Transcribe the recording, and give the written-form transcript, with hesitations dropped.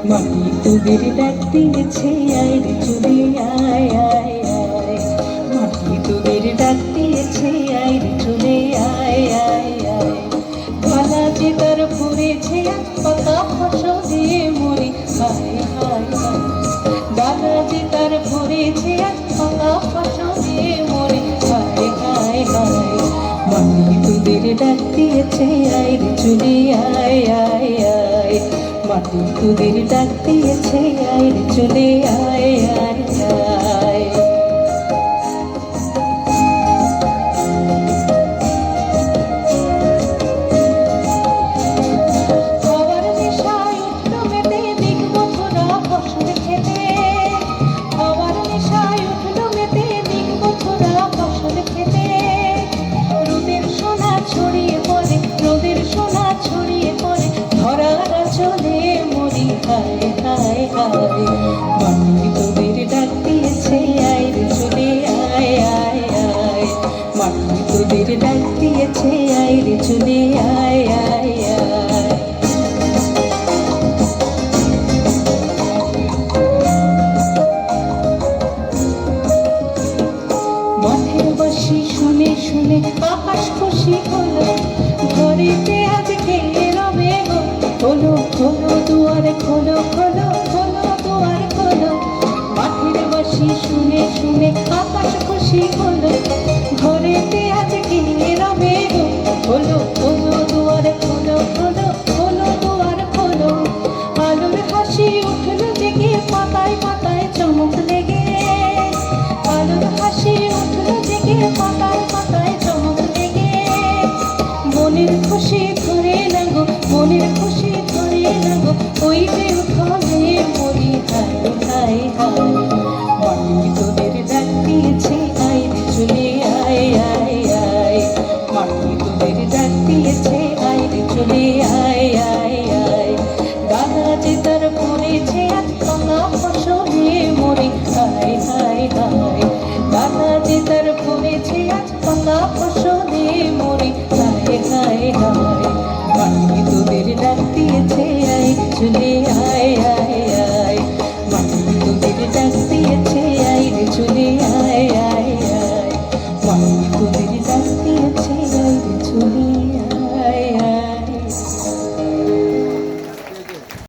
মাটি তোদের ডাক দিয়েছে আয় রে চলে আয় আয় আয়, মাটি তোদের ডাক দিয়েছে আয় রে চলে আয় আয় আয়। গলা যে তার ভরেছে পাতা ফসলে মরি হায় হায় হায়, গলা যে তার ভরেছে পাতা ফসলে মরি হায় হায় হায়। মাটি তোদের ডাক দিয়েছে আয় রে চলে আয় আয় আয়, মাটি তোদের ডাক দিয়েছে আয় রে চলে আয় আয় আয়। খাবার নেশায় উঠলো মেতে দেখবো তোরা ফসল খেতে, খাবার নেশায় উঠলো মেতে দেখবো তোরা ফসল খেতে। রোদের সোনা ছড়িয়ে পড়ে, রোদের সোনা ছড়িয়ে পড়ে ধরার চলে মরি হায় হায় হায়। মাটি তোদের ডাক দিয়েছে আয় রে চলে আয় আয় আয়, মাটি তোদের ডাক দিয়েছে আয় রে চলে আয় আয় আয়। মাঠের বাঁশি শুনে শুনে আকাশ খুশি হলো, ঘরেতে আজকে রবে গো খোলো খোলো দুয়ার খোলো খোলো খোলো দুয়ার খোলো। মাঠের বাঁশি শুনে শুনে আকাশ খুশি হলো, ঘরেতে আজকে রবে গো খোলো খোলো দুয়ার খোলো খোলো খোলো দুয়ার খোলো। আলোর হাসি উঠলো জেগে পাতায় পাতায় চমক লেগে, আলোর হাসি উঠলো জেগে পাতায় পাতায় চমক লেগে। মনের খুশি ধরে লাগো, মনের খুশি ধরে লাগো ওই যে উঠলে মরি হায় হায় হায়।